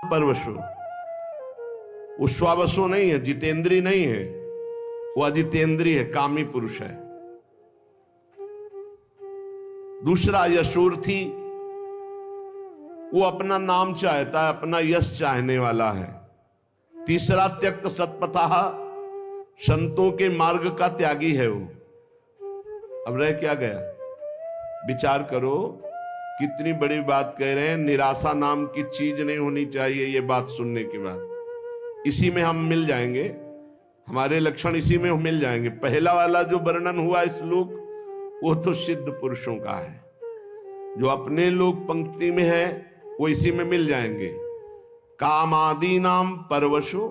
परवशो, वो स्वावसो नहीं है, जितेंद्री नहीं है, वो अजितेंद्री है, कामी पुरुष है। दूसरा यशोर्थी, वो अपना नाम चाहता है, अपना यश चाहने वाला है। तीसरा त्यक्त सत्पथा, संतों के मार्ग का त्यागी है वो। अब रह क्या गया? विचार करो, कितनी बड़ी बात कह रहे हैं। निराशा नाम की चीज नहीं होनी चाहिए। ये बात सुनने के बाद इसी में हम मिल जाएंगे, हमारे लक्षण इसी में मिल जाएंगे। पहला वाला जो वर्णन हुआ श्लोक, वो तो सिद्ध पुरुषों का है। जो अपने लोग पंक्ति में है वो इसी में मिल जाएंगे। कामादि नाम परवशो,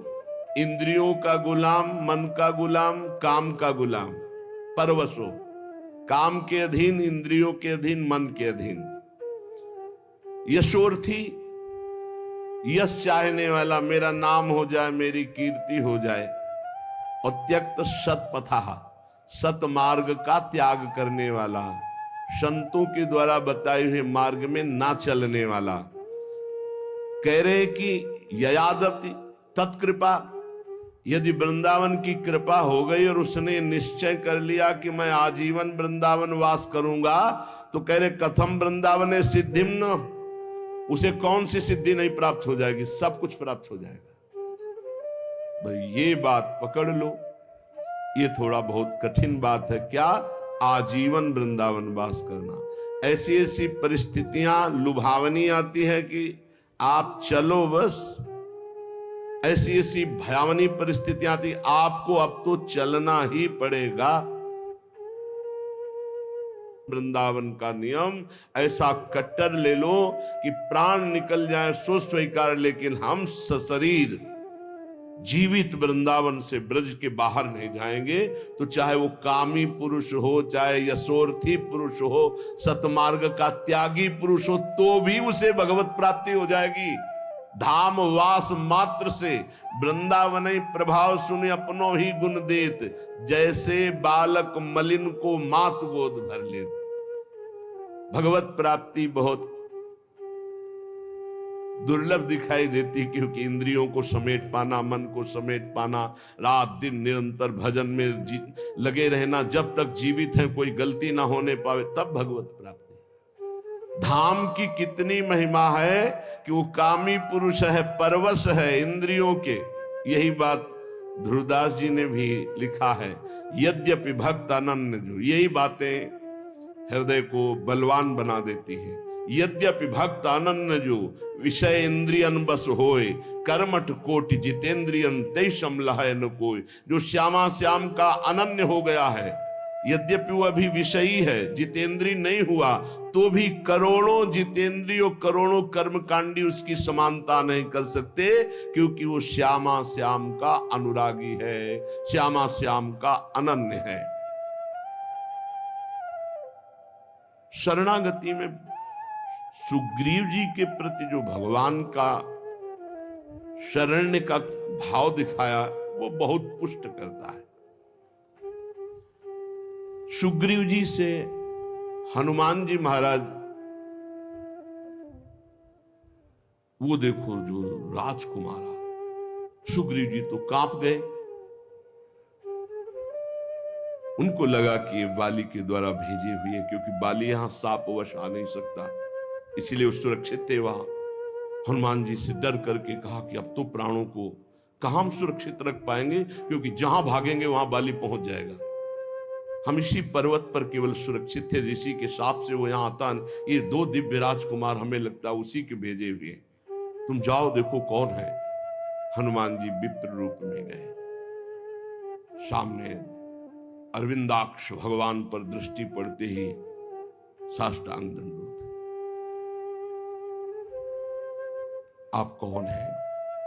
इंद्रियों का गुलाम, मन का गुलाम, काम का गुलाम। परवशो, काम के अधीन, इंद्रियों के अधीन, मन के अधीन। यशोर्थी, यश चाहने वाला, मेरा नाम हो जाए, मेरी कीर्ति हो जाए। और त्यक्त सत्पथा, सतमार्ग का त्याग करने वाला, संतों के द्वारा बताए हुए मार्ग में ना चलने वाला। कह रहे कि ययादति तत्कृपा, यदि वृंदावन की कृपा हो गई और उसने निश्चय कर लिया कि मैं आजीवन वृंदावन वास करूंगा, तो कह रहे कथम वृंदावन सिद्धिम न, उसे कौन सी सिद्धि नहीं प्राप्त हो जाएगी? सब कुछ प्राप्त हो जाएगा। भाई ये बात पकड़ लो। ये थोड़ा बहुत कठिन बात है। क्या? आजीवन वृंदावन वास करना। ऐसी ऐसी परिस्थितियां लुभावनी आती है कि आप चलो बस। ऐसी ऐसी भयावनी परिस्थितियां आती, आपको अब तो चलना ही पड़ेगा। वृंदावन का नियम ऐसा कट्टर ले लो कि प्राण निकल जाए सो स्वीकार, लेकिन हम सशरीर जीवित वृंदावन से ब्रज के बाहर नहीं जाएंगे। तो चाहे वो कामी पुरुष हो, चाहे यशोर्थी पुरुष हो, सतमार्ग का त्यागी पुरुष हो, तो भी उसे भगवत प्राप्ति हो जाएगी। धाम वास मात्र से वृंदावन प्रभाव सुन अपनो ही गुण देत, जैसे बालक मलिन को मात गोद भर ले। भगवत प्राप्ति बहुत दुर्लभ दिखाई देती, क्योंकि इंद्रियों को समेट पाना, मन को समेट पाना, रात दिन निरंतर भजन में लगे रहना, जब तक जीवित है कोई गलती ना होने पावे, तब भगवत प्राप्ति। धाम की कितनी महिमा है कि वो कामी पुरुष है, परवश है इंद्रियों के। यही बात ध्रुवदास जी ने भी लिखा है, यद्यपि भक्त अनन्य जो। यही बातें हृदय को बलवान बना देती है। यद्यपि भक्त अनन्य जो, विषय इंद्रियन बस होए, कर्मठ कोटि जितेंद्रियन तेषम लहय न कोय। जो श्यामा श्याम का अनन्य हो गया है, यद्यपि वो अभी विषयी है, जितेंद्री नहीं हुआ, तो भी करोड़ों जितेंद्रियों, करोड़ों कर्मकांडी उसकी समानता नहीं कर सकते, क्योंकि वो श्यामा श्याम का अनुरागी है, श्यामा श्याम का अनन्य है। शरणागति में सुग्रीव जी के प्रति जो भगवान का शरण्य का भाव दिखाया, वो बहुत पुष्ट करता है। सुग्रीव जी से हनुमान जी महाराज, वो देखो जो राजकुमार, सुग्रीव जी तो कांप गए। उनको लगा कि ये बाली के द्वारा भेजे हुए, क्योंकि बाली यहां सापवश आ नहीं सकता, इसीलिए वो सुरक्षित थे वहां। हनुमान जी से डर करके कहा कि अब तो प्राणों को कहां हम सुरक्षित रख पाएंगे, क्योंकि जहां भागेंगे वहां बाली पहुंच जाएगा। हम इसी पर्वत पर केवल सुरक्षित थे, ऋषि के साप से वो यहां आता। ये दो दिव्य राजकुमार हमें लगता है उसी के भेजे हुए, तुम जाओ देखो कौन है। हनुमान जी विप्र रूप में गए, सामने अरविंदाक्ष भगवान पर दृष्टि पड़ते ही साष्टांग दंडवत। आप कौन है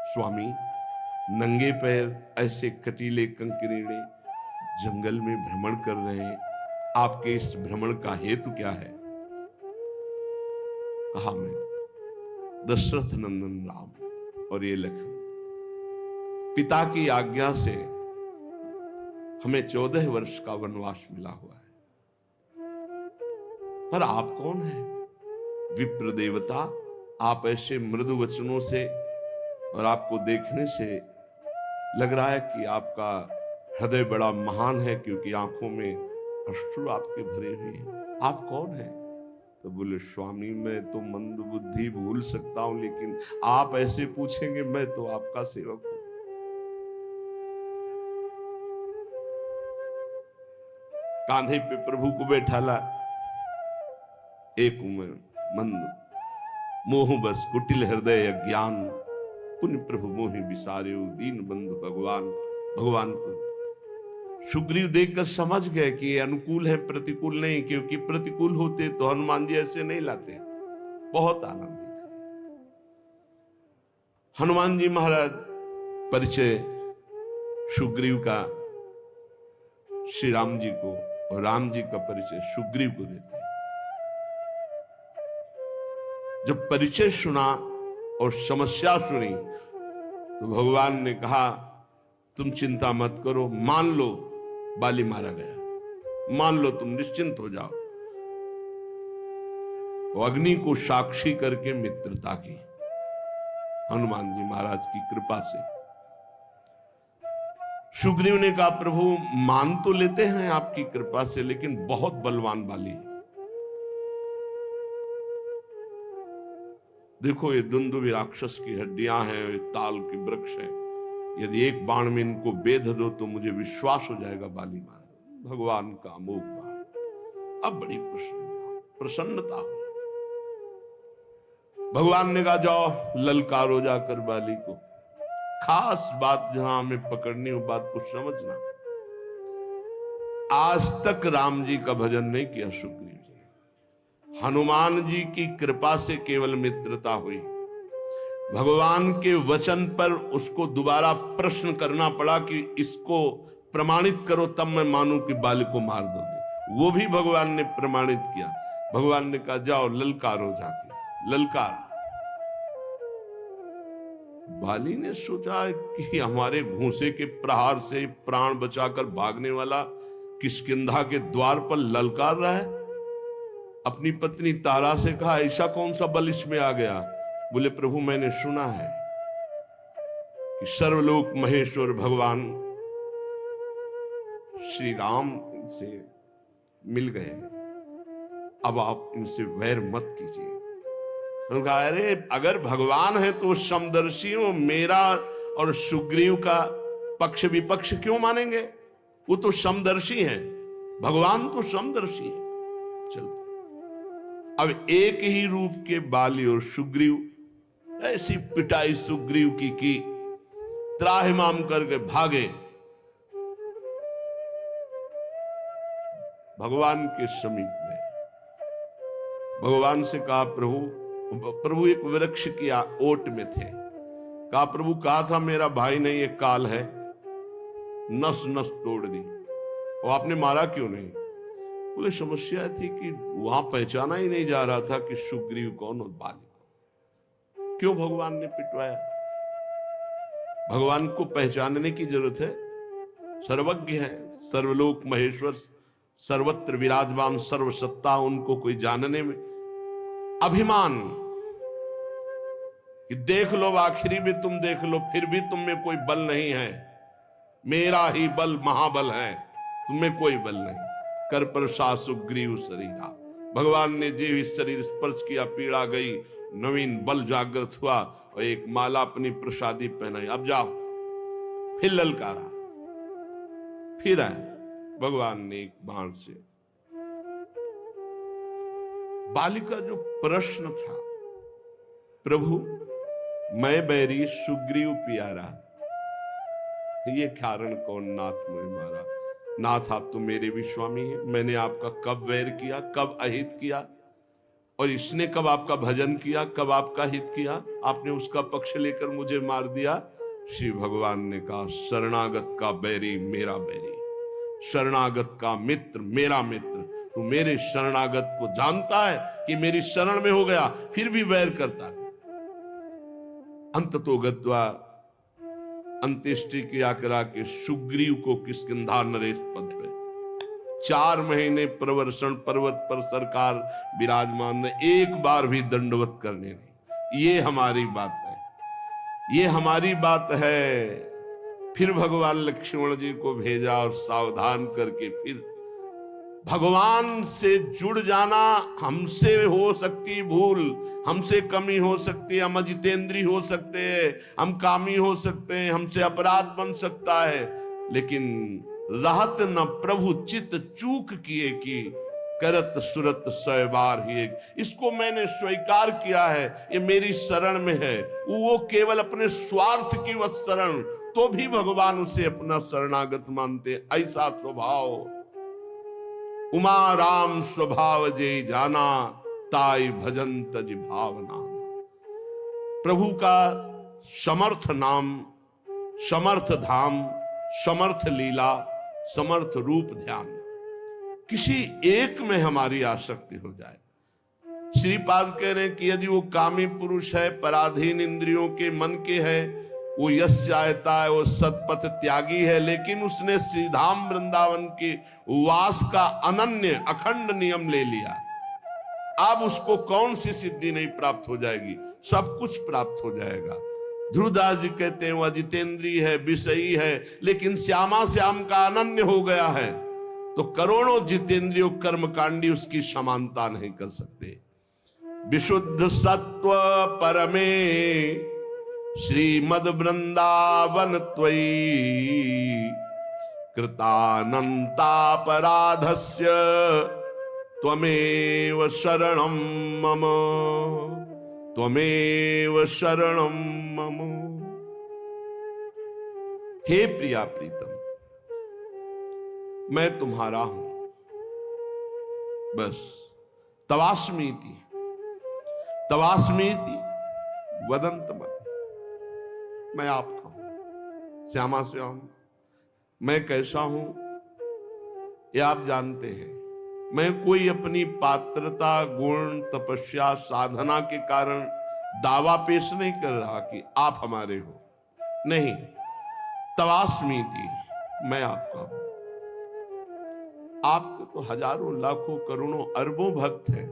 स्वामी? नंगे पैर ऐसे कटीले कंकरीड़े जंगल में भ्रमण कर रहे हैं, आपके इस भ्रमण का हेतु क्या है? कहा मैं दशरथ नंदन राम और ये लखन, पिता की आज्ञा से हमें 14 वर्ष का वनवास मिला हुआ है। पर आप कौन हैं? विप्र देवता, आप ऐसे मृदु वचनों से और आपको देखने से लग रहा है कि आपका हृदय बड़ा महान है, क्योंकि आंखों में अश्रु आपके भरे हुए हैं। आप कौन हैं? तो बोले, स्वामी मैं तो मंद बुद्धि भूल सकता हूं, लेकिन आप ऐसे पूछेंगे, मैं तो आपका सेवक हूं। कांधे पे प्रभु को बैठाला, एक उम्र मंद मोह बस कुटिल हृदय अज्ञान, पुण्य प्रभु मोहि विसारे दीन बंधु भगवान। भगवान को सुग्रीव देखकर समझ गए कि ये अनुकूल है, प्रतिकूल नहीं, क्योंकि प्रतिकूल होते तो हनुमान जी ऐसे नहीं लाते। बहुत आनंदित है। हनुमान जी महाराज परिचय सुग्रीव का श्री राम जी को, और राम जी का परिचय सुग्रीव को देते हैं। जब परिचय सुना और समस्या सुनी तो भगवान ने कहा, तुम चिंता मत करो, मान लो बाली मारा गया, मान लो, तुम निश्चिंत हो जाओ। वो अग्नि को साक्षी करके मित्रता की हनुमान जी महाराज की कृपा से। सुग्रीव ने कहा, प्रभु मान तो लेते हैं आपकी कृपा से, लेकिन बहुत बलवान बाली है। देखो ये दुंदुभि राक्षस की हड्डियां हैं, ये ताल के वृक्ष हैं, यदि एक बाण में इनको बेध दो तो मुझे विश्वास हो जाएगा बाली मारा। भगवान का अमोघ बाण। अब बड़ी प्रसन्नता हुई। भगवान ने कहा, जाओ ललकारो जाकर बाली को। खास बात जहां हमें पकड़नी हो, बात को समझना। आज तक राम जी का भजन नहीं किया सुग्रीव जी ने। हनुमान जी की कृपा से केवल मित्रता हुई। भगवान के वचन पर उसको दोबारा प्रश्न करना पड़ा कि इसको प्रमाणित करो, तब मैं मानूं कि बाली को मार दोगे। वो भी भगवान ने प्रमाणित किया। भगवान ने कहा, जाओ ललकारो जाके। ललकारा। बाली ने सोचा कि हमारे घूंसे के प्रहार से प्राण बचाकर भागने वाला किष्किंधा के द्वार पर ललकार रहा है। अपनी पत्नी तारा से कहा, ऐसा कौन सा बल इसमें आ गया? बोले, प्रभु मैंने सुना है कि सर्वलोक महेश्वर भगवान श्री राम से मिल गए, अब आप इनसे वैर मत कीजिए। अरे अगर भगवान है तो समदर्शी हो, मेरा और सुग्रीव का पक्ष विपक्ष क्यों मानेंगे? वो तो समदर्शी हैं, भगवान तो समदर्शी है। चलते अब एक ही रूप के बाली और सुग्रीव, ऐसी पिटाई सुग्रीव की त्राहिमाम करके भागे भगवान के समीप में। भगवान से कहा, प्रभु एक वृक्ष की ओट में थे। कहा, प्रभु कहा था मेरा भाई नहीं, एक काल है, नस नस तोड़ दी, और आपने मारा क्यों नहीं? बोले, समस्या थी कि वहां पहचाना ही नहीं जा रहा था कि सुग्रीव कौन और बाली कौन। क्यों भगवान ने पिटवाया? भगवान को पहचानने की जरूरत है। सर्वज्ञ है, सर्वलोक महेश्वर, सर्वत्र विराजमान, सर्वसत्ता, उनको कोई जानने में अभिमान कि देख लो, आखिरी में तुम देख लो, फिर भी तुम में कोई बल नहीं है, मेरा ही बल महाबल है, तुम्हें कोई बल नहीं। कर प्रसाद सुग्रीव शरीरा। भगवान ने जो ही शरीर स्पर्श किया, पीड़ा गई, नवीन बल जागृत हुआ, और एक माला अपनी प्रसादी पहनाई। अब जाओ। फिर ललकारा, फिर आए भगवान ने एक बाण से। बाली का जो प्रश्न था, प्रभु मैं बैरी सुग्रीव प्यारा, ये कारण कौन नाथ मुझे मारा? नाथ आप तो मेरे भी स्वामी हैं, मैंने आपका कब वैर किया, कब अहित किया, और इसने कब आपका भजन किया, कब आपका हित किया? आपने उसका पक्ष लेकर मुझे मार दिया। श्री भगवान ने कहा, शरणागत का बैरी मेरा बैरी, शरणागत का मित्र मेरा मित्र। तू मेरे शरणागत को जानता है कि मेरी शरण में हो गया, फिर भी वैर करता है। अंततो गत्वा, अंत्येष्टि क्रिया करा के सुग्रीव को किष्किंधा नरेश पद पे 4 महीने प्रवर्षण पर्वत पर सरकार विराजमान ने, एक बार भी दंडवत करने नहीं। ये हमारी बात है। ये हमारी बात है। फिर भगवान लक्ष्मण जी को भेजा और सावधान करके फिर भगवान से जुड़ जाना। हमसे हो सकती भूल, हमसे कमी हो सकती है, हम अजितेंद्री हो सकते हैं, हम कामी हो सकते हैं, हमसे अपराध बन सकता है, लेकिन रहत न प्रभु चित चूक किए कि करत सुरत 100 बार ही एक। इसको मैंने स्वीकार किया है, ये मेरी शरण में है। वो केवल अपने स्वार्थ की वह शरण, तो भी भगवान उसे अपना शरणागत मानते। ऐसा स्वभाव उमा राम स्वभाव जे जाना, ताई भजन तज भावना। प्रभु का समर्थ नाम, समर्थ धाम, समर्थ लीला, समर्थ रूप ध्यान, किसी एक में हमारी आसक्ति हो जाए। श्रीपाद कह रहे हैं कि यदि वो कामी पुरुष है, पराधीन इंद्रियों के मन के है, वो यश चाहता है, वो सतपथ त्यागी है, लेकिन उसने श्रीधाम वृंदावन के वास का अनन्य अखंड नियम ले लिया, अब उसको कौन सी सिद्धि नहीं प्राप्त हो जाएगी? सब कुछ प्राप्त हो जाएगा। ध्रुवदास जी कहते हैं वो अजितेंद्री है, विषयी है, लेकिन श्यामा श्याम का अनन्य हो गया है, तो करोड़ों जितेंद्रियों कर्मकांडी उसकी समानता नहीं कर सकते। विशुद्ध सत्व परमे श्रीमद वृंदावन त्वयि, कृतानंतापराधस्य त्वमेव शरणं मम, त्वमेव शरणं मम। हे प्रिया प्रीतम, मैं तुम्हारा हूं, बस। तवास्मीति तवास्मीति वदंतमपि, मैं आपका हूं। श्यामा श्याम, मैं कैसा हूं ये आप जानते हैं। मैं कोई अपनी पात्रता, गुण, तपस्या, साधना के कारण दावा पेश नहीं कर रहा कि आप हमारे हो, नहीं। तवास्मीति, मैं आपका हूं। आपको तो हजारों लाखों करोड़ों अरबों भक्त हैं,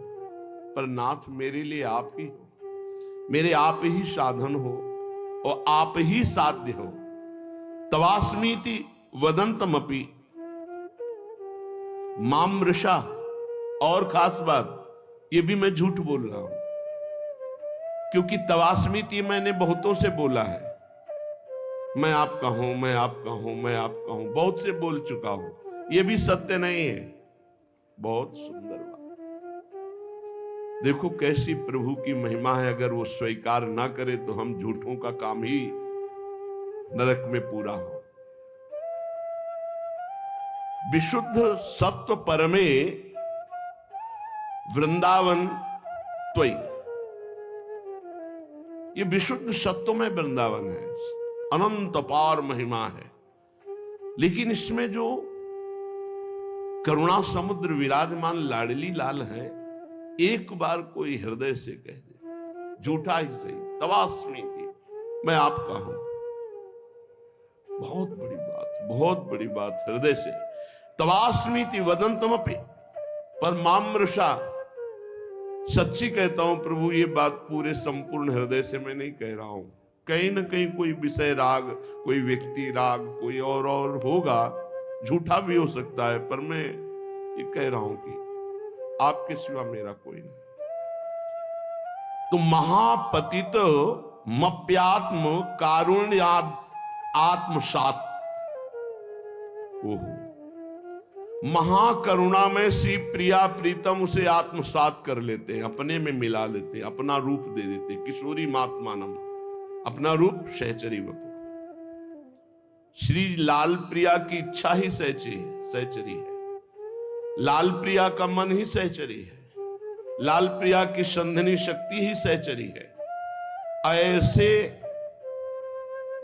पर नाथ मेरे लिए आप ही हो, मेरे आप ही साधन हो और आप ही साध्य हो। तवास्मीति वदंतमपि मामृषा, और खास बात, ये भी मैं झूठ बोल रहा हूं, क्योंकि तवास्मीति मैंने बहुतों से बोला है। मैं आपका हूं, मैं आपका हूं, मैं आपका हूं, बहुत से बोल चुका हूं, ये भी सत्य नहीं है। बहुत सुंदर बात। देखो कैसी प्रभु की महिमा है। अगर वो स्वीकार ना करे तो हम झूठों का काम ही नरक में पूरा हो। विशुद्ध सत्व परमे वृंदावन त्वयि, ये विशुद्ध सत्व में वृंदावन है, अनंत पार महिमा है, लेकिन इसमें जो करुणा समुद्र विराजमान लाडली लाल है, एक बार कोई हृदय से कह दे, झूठा ही सही, तवास्मीति, मैं आपका हूं, बहुत बड़ी बात, बहुत बड़ी बात। हृदय से तवास्मीति वदंतमपि, पर मामृषा, सच्ची कहता हूं प्रभु, ये बात पूरे संपूर्ण हृदय से मैं नहीं कह रहा हूं। कहीं ना कहीं कोई विषय राग, कोई व्यक्ति राग, कोई और होगा, झूठा भी हो सकता है, पर मैं ये कह रहा हूं कि आपके सिवा मेरा कोई नहीं। तो महापतित मप्यात्म कारुण्याद आत्मसात, ओहो, महाकरुणा में श्री प्रिया प्रीतम उसे आत्मसात कर लेते हैं, अपने में मिला लेते हैं, अपना रूप दे देते हैं। किशोरी मातमानम, अपना रूप सहचरी वपु। श्री लाल प्रिया की इच्छा ही सहचरी है, लाल प्रिया का मन ही सहचरी है, लाल प्रिया की संधनी शक्ति ही सहचरी है। ऐसे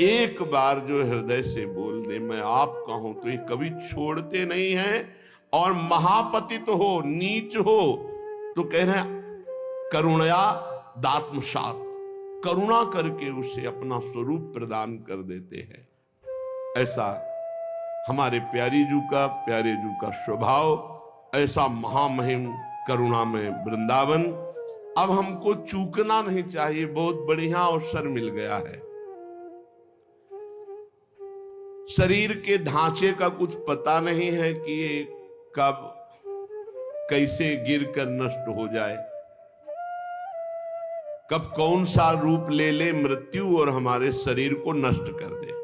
एक बार जो हृदय से बोल दे मैं आपका हूं, तो ये कभी छोड़ते नहीं हैं। और महापतित तो हो, नीच हो, तो कह रहे हैं करुणया दात्मसात, करुणा करके उसे अपना स्वरूप प्रदान कर देते हैं। ऐसा हमारे प्यारे जू का स्वभाव, ऐसा महामहिम करुणा में वृंदावन। अब हमको चूकना नहीं चाहिए, बहुत बढ़िया अवसर मिल गया है। शरीर के ढांचे का कुछ पता नहीं है कि ये कब कैसे गिरकर नष्ट हो जाए, कब कौन सा रूप ले ले मृत्यु और हमारे शरीर को नष्ट कर दे।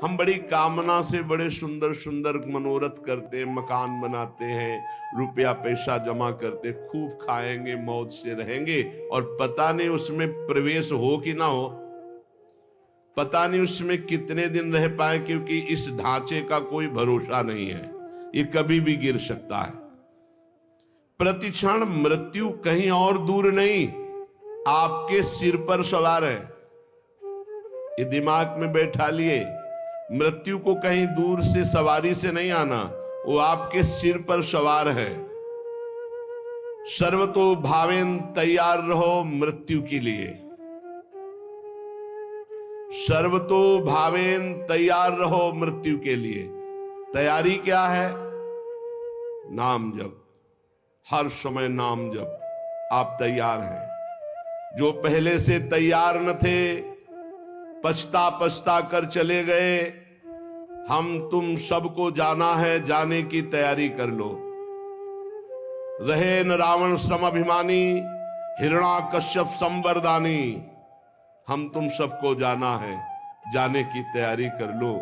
हम बड़ी कामना से बड़े सुंदर सुंदर मनोरथ करते हैं, मकान बनाते हैं, रुपया पैसा जमा करते, खूब खाएंगे, मौज से रहेंगे, और पता नहीं उसमें प्रवेश हो कि ना हो, पता नहीं उसमें कितने दिन रह पाए, क्योंकि इस ढांचे का कोई भरोसा नहीं है, ये कभी भी गिर सकता है। प्रतिक्षण मृत्यु कहीं और दूर नहीं, आपके सिर पर सवार है। ये दिमाग में बैठा लिए, मृत्यु को कहीं दूर से सवारी से नहीं आना, वो आपके सिर पर सवार है। सर्वतो भावेन तैयार रहो मृत्यु के लिए, सर्वतो भावेन तैयार रहो मृत्यु के लिए। तैयारी क्या है? नाम जप, हर समय नाम जप। आप तैयार हैं। जो पहले से तैयार न थे, पछता पछता कर चले गए, हम तुम सबको जाना है, जाने की तैयारी कर लो। रहे न रावण समभिमानी, हिरण्याकश्यप संवरदानी। हम तुम सबको जाना है, जाने की तैयारी कर लो।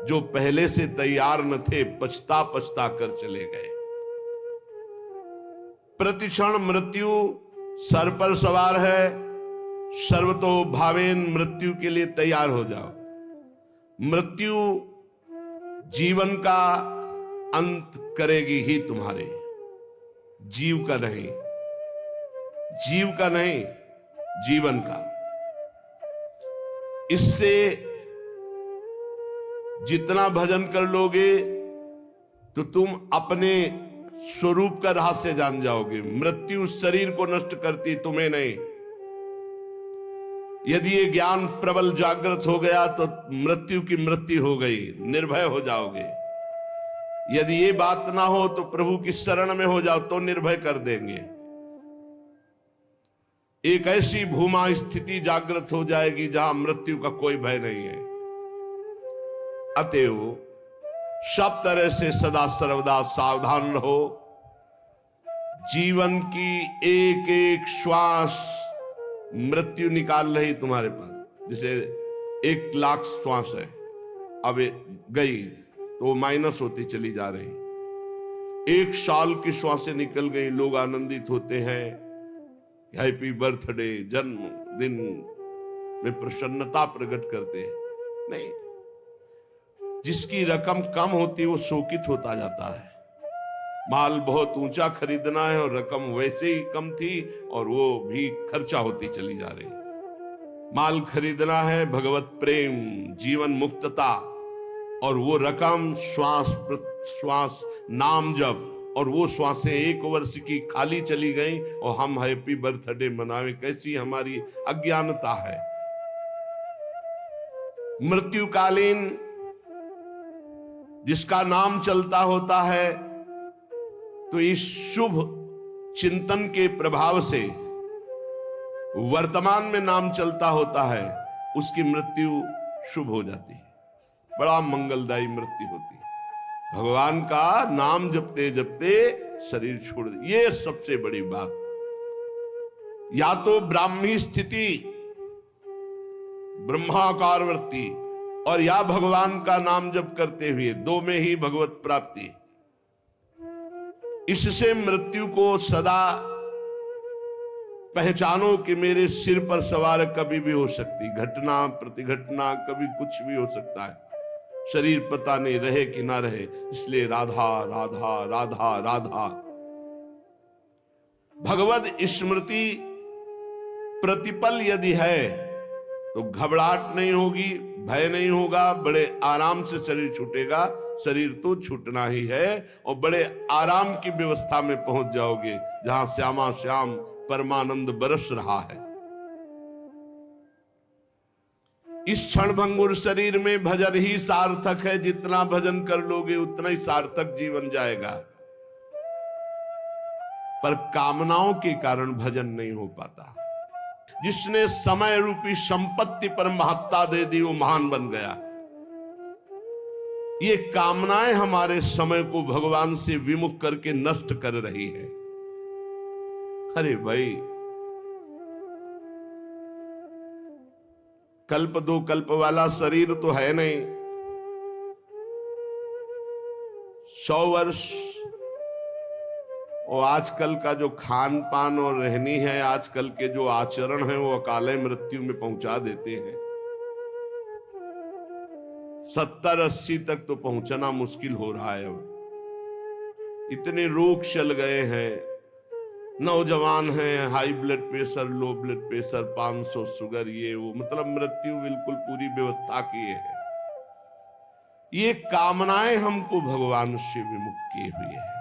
जो पहले से तैयार न थे, पछता पछता कर चले गए। प्रतिक्षण मृत्यु सर पर सवार है, सर्वतो भावेन मृत्यु के लिए तैयार हो जाओ। मृत्यु जीवन का अंत करेगी ही तुम्हारे, जीव का नहीं, जीव का नहीं, जीवन का। इससे जितना भजन कर लोगे तो तुम अपने स्वरूप का रहस्य जान जाओगे। मृत्यु शरीर को नष्ट करती, तुम्हें नहीं। यदि ये ज्ञान प्रबल जागृत हो गया तो मृत्यु की मृत्यु हो गई, निर्भय हो जाओगे। यदि ये बात ना हो तो प्रभु की शरण में हो जाओ, तो निर्भय कर देंगे। एक ऐसी भूमा स्थिति जागृत हो जाएगी जहां मृत्यु का कोई भय नहीं है। अतएव सब तरह से सदा सर्वदा सावधान रहो। जीवन की एक एक श्वास मृत्यु निकाल रही तुम्हारे पास। जैसे 1,00,000 श्वास है, अब गई तो माइनस होती चली जा रही। 1 साल की श्वासें निकल गई, लोग आनंदित होते हैं, हैप्पी बर्थडे, जन्मदिन में प्रसन्नता प्रकट करते हैं। नहीं, जिसकी रकम कम होती है वो शोकित होता जाता है। माल बहुत ऊंचा खरीदना है और रकम वैसे ही कम थी और वो भी खर्चा होती चली जा रही। माल खरीदना है भगवत प्रेम, जीवन मुक्तता, और वो रकम श्वास श्वास नाम जप, और वो श्वासें 1 वर्ष की खाली चली गई और हम हैप्पी बर्थडे मनावे। कैसी हमारी अज्ञानता है। मृत्युकालीन जिसका नाम चलता होता है, तो इस शुभ चिंतन के प्रभाव से वर्तमान में नाम चलता होता है, उसकी मृत्यु शुभ हो जाती है, बड़ा मंगलदायी मृत्यु होती है। भगवान का नाम जपते जपते शरीर छोड़ दे, ये सबसे बड़ी बात। या तो ब्राह्मी स्थिति, ब्रह्माकार वृत्ति, और या भगवान का नाम जप करते हुए, 2 में ही भगवत प्राप्ति। इससे मृत्यु को सदा पहचानो कि मेरे सिर पर सवार कभी भी हो सकती, घटना प्रतिघटना, कभी कुछ भी हो सकता है। शरीर पता नहीं रहे कि ना रहे, इसलिए राधा राधा राधा राधा। भगवत स्मृति प्रतिपल यदि है तो घबराहट नहीं होगी, भय नहीं होगा, बड़े आराम से शरीर छूटेगा। शरीर तो छूटना ही है, और बड़े आराम की व्यवस्था में पहुंच जाओगे जहां श्यामा श्याम परमानंद बरस रहा है। इस क्षणभंगुर शरीर में भजन ही सार्थक है। जितना भजन कर लोगे उतना ही सार्थक जीवन जाएगा। पर कामनाओं के कारण भजन नहीं हो पाता। जिसने समय रूपी संपत्ति पर महत्ता दे दी वो महान बन गया। ये कामनाएं हमारे समय को भगवान से विमुख करके नष्ट कर रही है। अरे भाई, कल्प दो कल्प वाला शरीर तो है नहीं, 100 वर्ष। और आजकल का जो खान पान और रहनी है, आजकल के जो आचरण है, वो अकाले मृत्यु में पहुंचा देते हैं। 70-80 तक तो पहुंचना मुश्किल हो रहा है। अब इतने रोग चल गए हैं, नौजवान हैं, high blood pressure, low blood pressure, 500 sugar, ये वो, मतलब मृत्यु बिल्कुल पूरी व्यवस्था की है। ये कामनाएं हमको भगवान से विमुख किए हुए हैं।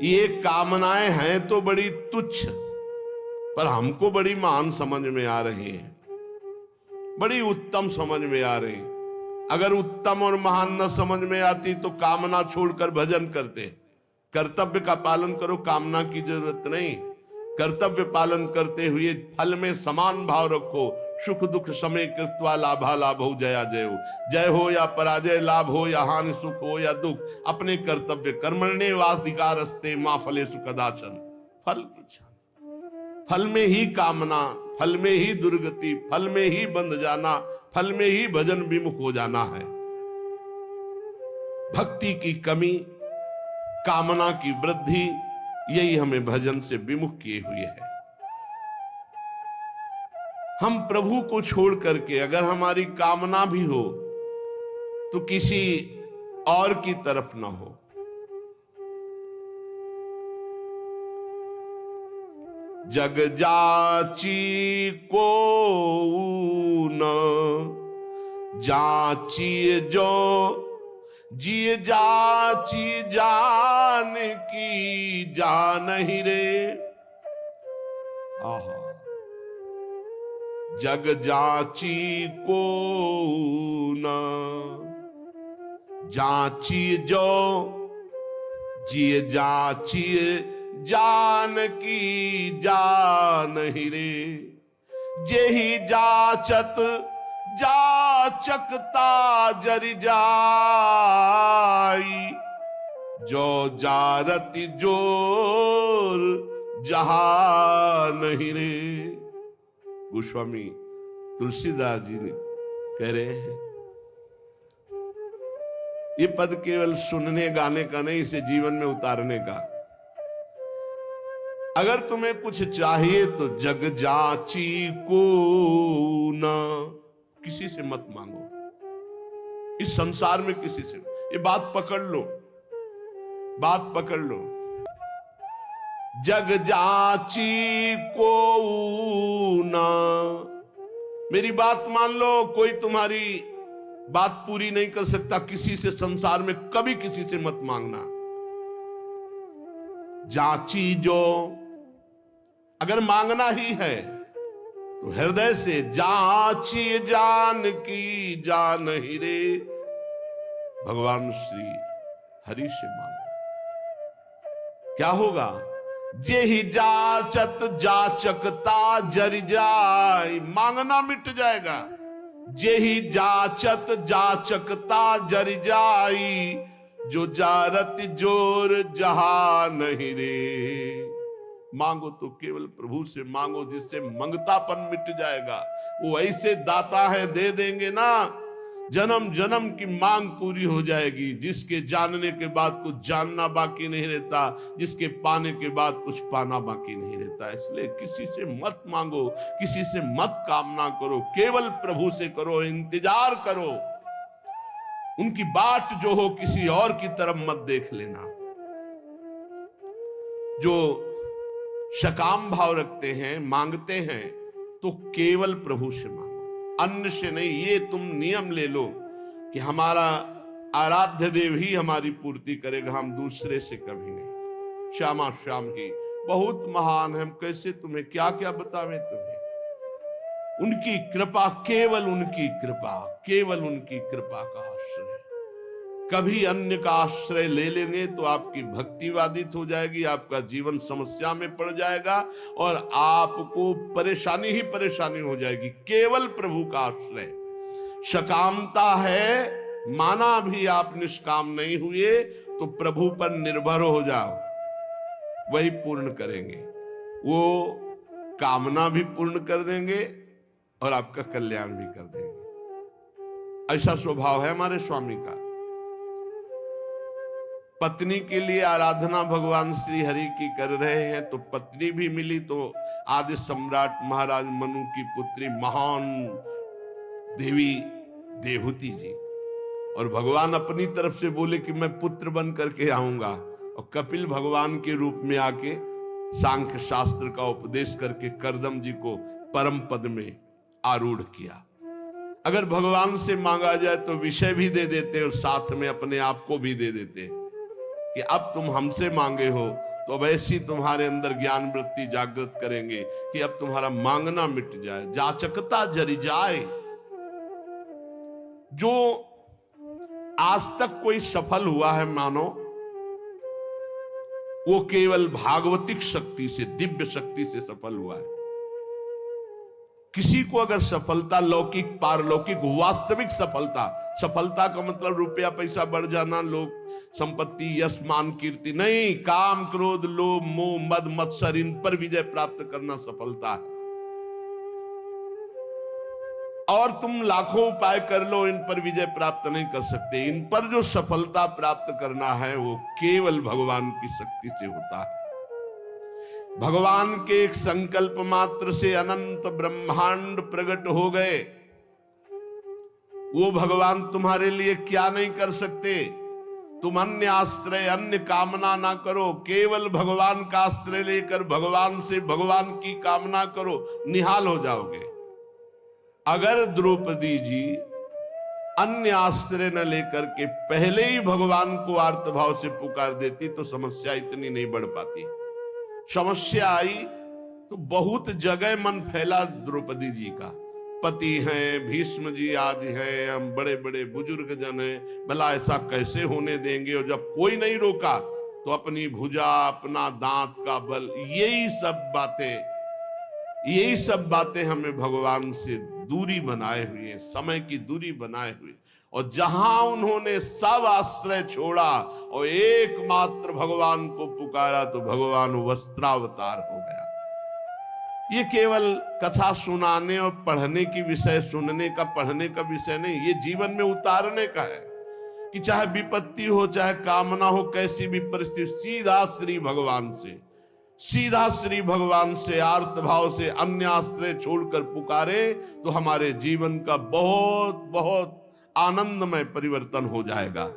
ये कामनाएं हैं तो बड़ी तुच्छ, पर हमको बड़ी महान समझ में आ रही हैं, बड़ी उत्तम समझ में आ रही। अगर उत्तम और महान न समझ में आती तो कामना छोड़कर भजन करते। कर्तव्य का पालन करो, कामना की जरूरत नहीं। कर्तव्य पालन करते हुए फल में समान भाव रखो। सुख दुख समय कृत्वा लाभा लाभ हो, जया जय हो, जय हो या पराजय, लाभ हो या हानि, सुख हो या दुख, अपने कर्तव्य कर्मण्ये वाधिकारस्ते मां फलेषु कदाचन। फल की इच्छा, फल में ही कामना, फल में ही दुर्गति, फल में ही बंध जाना, फल में ही भजन विमुख हो जाना है। भक्ति की कमी, कामना की वृद्धि, यही हमें भजन से विमुख किए हुए है। हम प्रभु को छोड़ करके अगर हमारी कामना भी हो तो किसी और की तरफ ना हो। जग जाची को न जाची जो, जिय जाची जान की जान ही रे। आहा, जग जाची को न जाची जो, जिय जाची जान की जान ही रे। जेहि जाचत जाचकता जरि जाई, जो जारति जोर जहान ही रे। गोस्वामी तुलसीदास जी ने कह रहे हैं, ये पद केवल सुनने गाने का नहीं, इसे जीवन में उतारने का। अगर तुम्हें कुछ चाहिए तो जग जाची को ना, किसी से मत मांगो। इस संसार में किसी से, ये बात पकड़ लो, बात पकड़ लो। जग जाची को ना, मेरी बात मान लो, कोई तुम्हारी बात पूरी नहीं कर सकता। किसी से संसार में कभी किसी से मत मांगना। जाची जो, अगर मांगना ही है तो हृदय से जाची जान की जान ही रे। भगवान श्री हरि से मांगो, क्या होगा? जेहि जाचत जाचकता जरि जाय, मांगना मिट जाएगा। जेहि जाचत जाचकता जरि जाई, जो जारत जोर जहान ही रे। मांगो तो केवल प्रभु से मांगो, जिससे मंगतापन मिट जाएगा। वो ऐसे दाता है, दे देंगे ना, जन्म जन्म की मांग पूरी हो जाएगी। जिसके जानने के बाद कुछ जानना बाकी नहीं रहता, जिसके पाने के बाद कुछ पाना बाकी नहीं रहता। इसलिए किसी से मत मांगो, किसी से मत कामना करो, केवल प्रभु से करो, इंतजार करो। उनकी बाट जो हो, किसी और की तरफ मत देख लेना। जो सकाम भाव रखते हैं, मांगते हैं, तो केवल प्रभु से मांगो, अन्य से नहीं। ये तुम नियम ले लो कि हमारा आराध्य देव ही हमारी पूर्ति करेगा, हम दूसरे से कभी नहीं। श्यामा श्याम ही बहुत महान है, हम कैसे तुम्हें क्या क्या बतावें तुम्हें। उनकी कृपा, केवल उनकी कृपा, केवल उनकी कृपा का आश्रय। कभी अन्य का आश्रय ले लेंगे तो आपकी भक्ति बाधित हो जाएगी, आपका जीवन समस्या में पड़ जाएगा और आपको परेशानी ही परेशानी हो जाएगी। केवल प्रभु का आश्रय। सकामता है माना भी आप निष्काम नहीं हुए तो प्रभु पर निर्भर हो जाओ, वही पूर्ण करेंगे। वो कामना भी पूर्ण कर देंगे और आपका कल्याण भी कर देंगे। ऐसा स्वभाव है हमारे स्वामी का। पत्नी के लिए आराधना भगवान श्री हरि की कर रहे हैं तो पत्नी भी मिली, तो आदि सम्राट महाराज मनु की पुत्री महान देवी देवहूति जी, और भगवान अपनी तरफ से बोले कि मैं पुत्र बन करके आऊंगा, और कपिल भगवान के रूप में आके सांख्य शास्त्र का उपदेश करके करदम जी को परम पद में आरूढ़ किया। अगर भगवान से मांगा जाए तो विषय भी दे देते और साथ में अपने आप को भी दे देते कि अब तुम हमसे मांगे हो तो अब ऐसी तुम्हारे अंदर ज्ञान वृत्ति जागृत करेंगे कि अब तुम्हारा मांगना मिट जाए, जाचकता जरी जाए। जो आज तक कोई सफल हुआ है मानो, वो केवल भागवतिक शक्ति से, दिव्य शक्ति से सफल हुआ है। किसी को अगर सफलता लौकिक पारलौकिक वास्तविक सफलता का मतलब रुपया पैसा बढ़ जाना, लोग संपत्ति यश मान कीर्ति नहीं, काम क्रोध लोभ मोह मद मत्सर, इन पर विजय प्राप्त करना सफलता है। और तुम लाखों उपाय कर लो, इन पर विजय प्राप्त नहीं कर सकते। इन पर जो सफलता प्राप्त करना है वो केवल भगवान की शक्ति से होता है। भगवान के एक संकल्प मात्र से अनंत ब्रह्मांड प्रकट हो गए। वो भगवान तुम्हारे लिए क्या नहीं कर सकते। तुम अन्य आश्रय अन्य कामना ना करो, केवल भगवान का आश्रय लेकर भगवान से भगवान की कामना करो, निहाल हो जाओगे। अगर द्रौपदी जी अन्य आश्रय न लेकर के पहले ही भगवान को आर्तभाव से पुकार देती तो समस्या इतनी नहीं बढ़ पाती। समस्या आई तो बहुत जगह मन फैला द्रौपदी जी का। पति हैं, भीष्म जी आदि हैं, हम बड़े बड़े बुजुर्ग जन हैं, भला ऐसा कैसे होने देंगे। और जब कोई नहीं रोका तो अपनी भुजा, अपना दांत का बल, यही सब बातें हमें भगवान से दूरी बनाए हुए, समय की दूरी बनाए हुए। और जहां उन्होंने सब आश्रय छोड़ा और एकमात्र भगवान को पुकारा तो भगवान वस्त्रावतार हो गया। ये केवल कथा सुनाने और पढ़ने की विषय, सुनने का पढ़ने का विषय नहीं, ये जीवन में उतारने का है कि चाहे विपत्ति हो चाहे कामना हो, कैसी भी परिस्थिति, सीधा श्री भगवान से आर्त भाव से अन्य आश्रय छोड़कर पुकारे तो हमारे जीवन का बहुत बहुत आनंदमय परिवर्तन हो जाएगा।